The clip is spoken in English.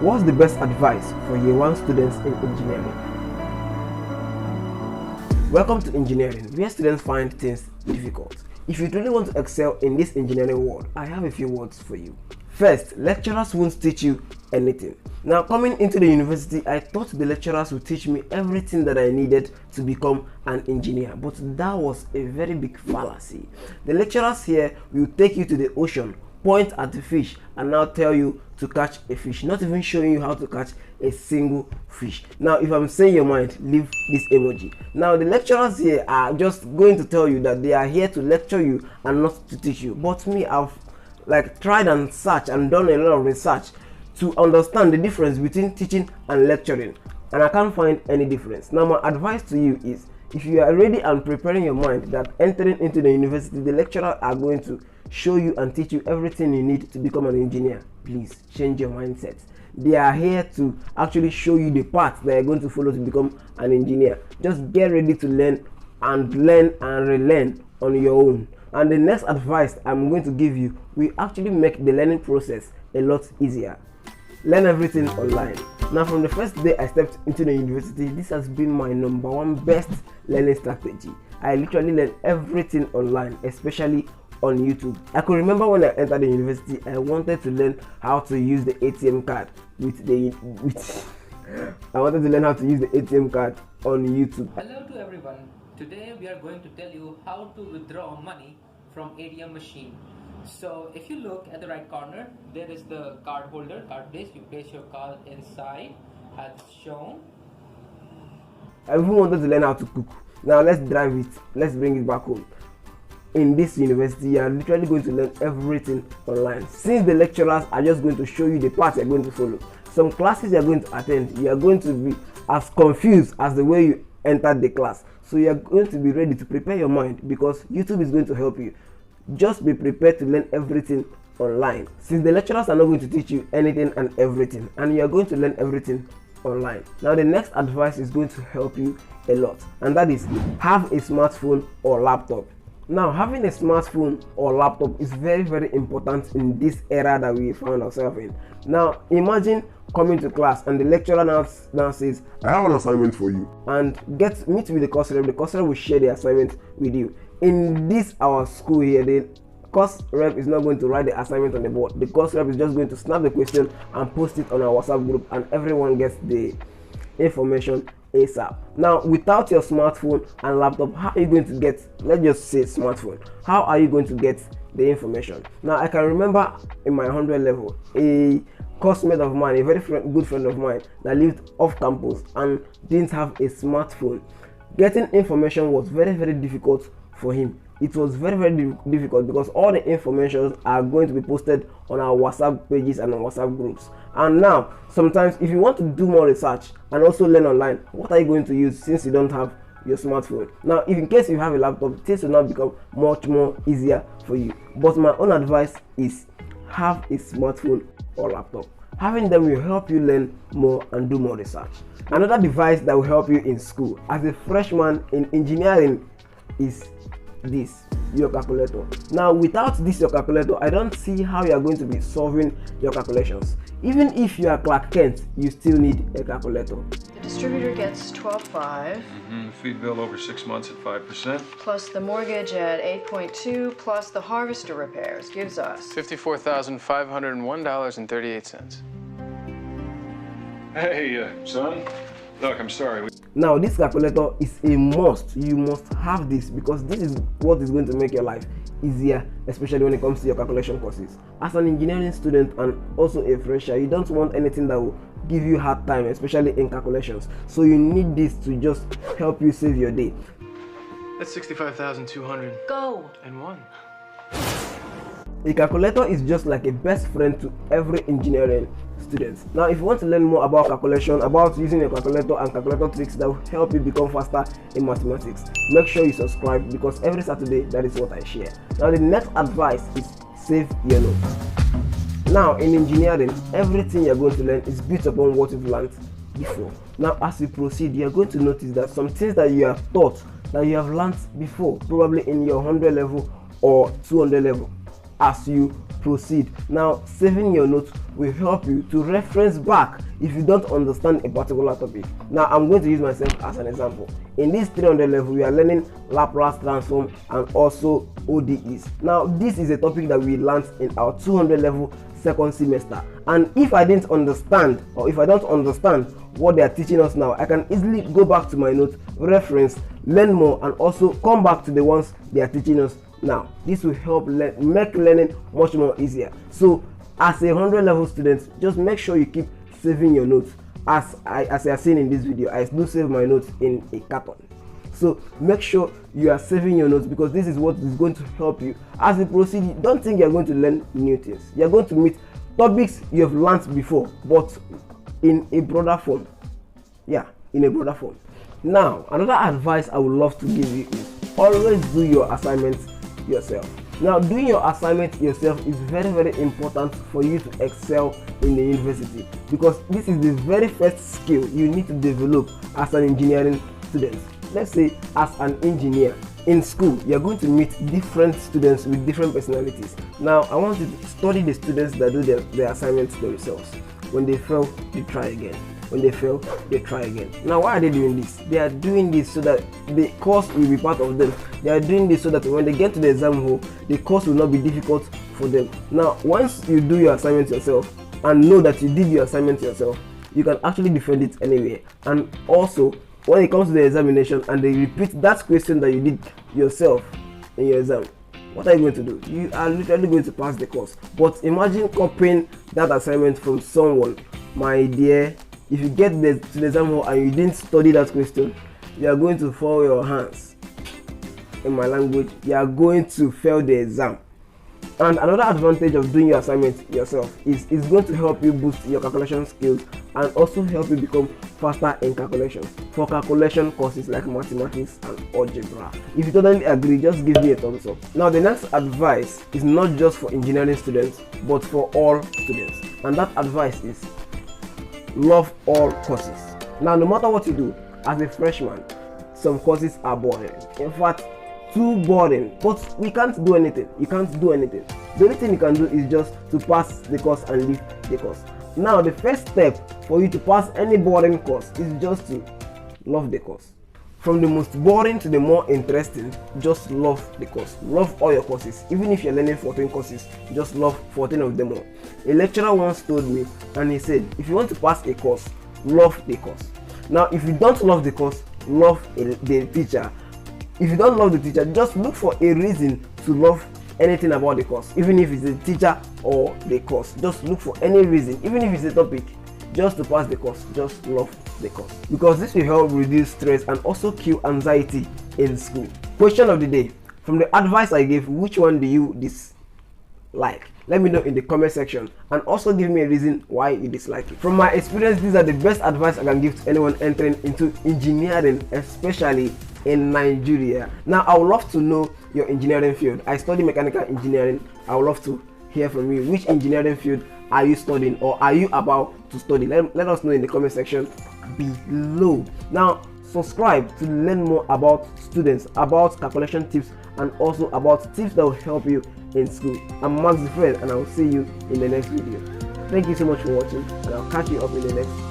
What's the best advice for year 1 students in engineering? Welcome to engineering, where students find things difficult. If you truly want to excel in this engineering world, I have a few words for you. First, lecturers won't teach you anything. Now, coming into the university, I thought the lecturers would teach me everything that I needed to become an engineer, but that was a very big fallacy. The lecturers here will take you to the ocean, point at the fish, and now tell you to catch a fish, not even showing you how to catch a single fish. Now, if I'm saying your mind, leave this emoji. Now, the lecturers here are just going to tell you that they are here to lecture you and not to teach you. But me, I've tried and searched and done a lot of research to understand the difference between teaching and lecturing, and I can't find any difference. Now, my advice to you is, if you are ready and preparing your mind that entering into the university, the lecturers are going to show you and teach you everything you need to become an engineer, please change your mindset. They are here to actually show you the path that you're going to follow to become an engineer. Just get ready to learn and relearn on your own. And the next advice I'm going to give you will actually make the learning process a lot easier. Learn everything online. Now, from the first day I stepped into the university, this has been my #1 best learning strategy. I literally learned everything online, especially on YouTube. I could remember when I entered the university, I wanted to learn how to use the ATM card I wanted to learn how to use the ATM card on YouTube. Hello to everyone. Today we are going to tell you how to withdraw money from ATM machine. So if you look at the right corner, there is the card holder, card base. You place your card inside as shown. I even wanted to learn how to cook. Now let's bring it back home. In this university, you are literally going to learn everything online. Since the lecturers are just going to show you the path you're going to follow, some classes you're going to attend, you are going to be as confused as the way you entered the class. So you are going to be ready to prepare your mind, because YouTube is going to help you. Just be prepared to learn everything online, since the lecturers are not going to teach you anything and everything, and you are going to learn everything online. Now, the next advice is going to help you a lot, and that is have a smartphone or laptop. Now, having a smartphone or laptop is very, very important in this era that we find ourselves in. Now, imagine coming to class and the lecturer now says, I have an assignment for you. And meet with the course rep. The course rep will share the assignment with you. In this our school here, the course rep is not going to write the assignment on the board. The course rep is just going to snap the question and post it on our WhatsApp group, and everyone gets the information ASAP. Now, without your smartphone and laptop, how are you going to get, let's just say smartphone, how are you going to get the information? Now, I can remember in my 100 level, a classmate of mine, a very good friend of mine that lived off campus and didn't have a smartphone. Getting information was very, very difficult for him. It was very, very difficult because all the information are going to be posted on our WhatsApp pages and on WhatsApp groups. And now, sometimes if you want to do more research and also learn online, what are you going to use since you don't have your smartphone? Now, if in case you have a laptop, things will now become much more easier for you. But my own advice is have a smartphone or laptop. Having them will help you learn more and do more research. Another device that will help you in school as a freshman in engineering is this, your calculator. Now, without this your calculator, I don't see how you are going to be solving your calculations. Even if you are Clark Kent, you still need a calculator. The distributor gets 12.5. Feed bill over 6 months at 5%. Plus the mortgage at 8.2, plus the harvester repairs gives us $54,501.38. Hey, son. Look, I'm sorry. Now, this calculator is a must. You must have this because this is what is going to make your life easier, especially when it comes to your calculation courses. As an engineering student and also a fresher, you don't want anything that will give you hard time, especially in calculations. So you need this to just help you save your day. That's 65,200. go. And one. A calculator is just like a best friend to every engineering student. Now, if you want to learn more about calculation, about using a calculator and calculator tricks that will help you become faster in mathematics, make sure you subscribe, because every Saturday that is what I share. Now, the next advice is save your notes. Now, in engineering, everything you're going to learn is built upon what you've learned before. Now, as you proceed, you're going to notice that some things that you have taught, that you have learned before, probably in your 100 level or 200 level, as you proceed. Now, saving your notes will help you to reference back if you don't understand a particular topic. Now, I'm going to use myself as an example. In this 300 level, we are learning Laplace transform and also ODEs. Now, this is a topic that we learned in our 200 level second semester, and if I didn't understand, or if I don't understand what they are teaching us now, I can easily go back to my notes, reference, learn more, and also come back to the ones they are teaching us now. This will help make learning much more easier. So as a 100 level student, just make sure you keep saving your notes. As I have seen in this video, I do save my notes in a carton. So make sure you are saving your notes, because this is what is going to help you as you proceed. Don't think you're going to learn new things. You're going to meet topics you have learned before, but in a broader form. Yeah, in a broader form. Now, another advice I would love to give you is always do your assignments yourself. Now, doing your assignment yourself is very, very important for you to excel in the university, because this is the very first skill you need to develop as an engineering student. Let's say as an engineer in school, you're going to meet different students with different personalities. Now, I want you to study the students that do their assignments themselves. When they fail, they try again. When they fail, they try again. Now, why are they doing this? They are doing this so that the course will be part of them. They are doing this so that when they get to the exam hall, the course will not be difficult for them. Now, once you do your assignment yourself and know that you did your assignment yourself, you can actually defend it anywhere. And also, when it comes to the examination and they repeat that question that you did yourself in your exam, what are you going to do? You are literally going to pass the course. But imagine copying that assignment from someone. My dear, if you get to the exam hall and you didn't study that question, you are going to fall your hands. In my language, you are going to fail the exam. And another advantage of doing your assignment yourself is it's going to help you boost your calculation skills and also help you become faster in calculations for calculation courses like mathematics and algebra. If you totally agree, just give me a thumbs up. Now, the next advice is not just for engineering students, but for all students. And that advice is love all courses. Now, no matter what you do as a freshman, some courses are boring. In fact, too boring, but we can't do anything. You can't do anything. The only thing you can do is just to pass the course and leave the course. Now, the first step for you to pass any boring course is just to love the course. From the most boring to the more interesting, just love the course. Love all your courses. Even if you're learning 14 courses, just love 14 of them all. A lecturer once told me, and he said, if you want to pass a course, love the course. Now, if you don't love the course, love the teacher. If you don't love the teacher, just look for a reason to love anything about the course. Even if it's the teacher or the course, just look for any reason. Even if it's a topic, just to pass the course, just love the course. Because this will help reduce stress and also kill anxiety in school. Question of the day. From the advice I gave, which one do you dislike? Let me know in the comment section, and also give me a reason why you dislike it. From my experience, these are the best advice I can give to anyone entering into engineering, especially in Nigeria. Now, I would love to know your engineering field. I study mechanical engineering. I would love to hear from you. Which engineering field are you studying, or are you about to study? Let us know in the comment section below. Now, subscribe to learn more about students, about calculation tips, and also about tips that will help you in school. I'm Max the Friend, and I will see you in the next video. Thank you so much for watching, and I'll catch you up in the next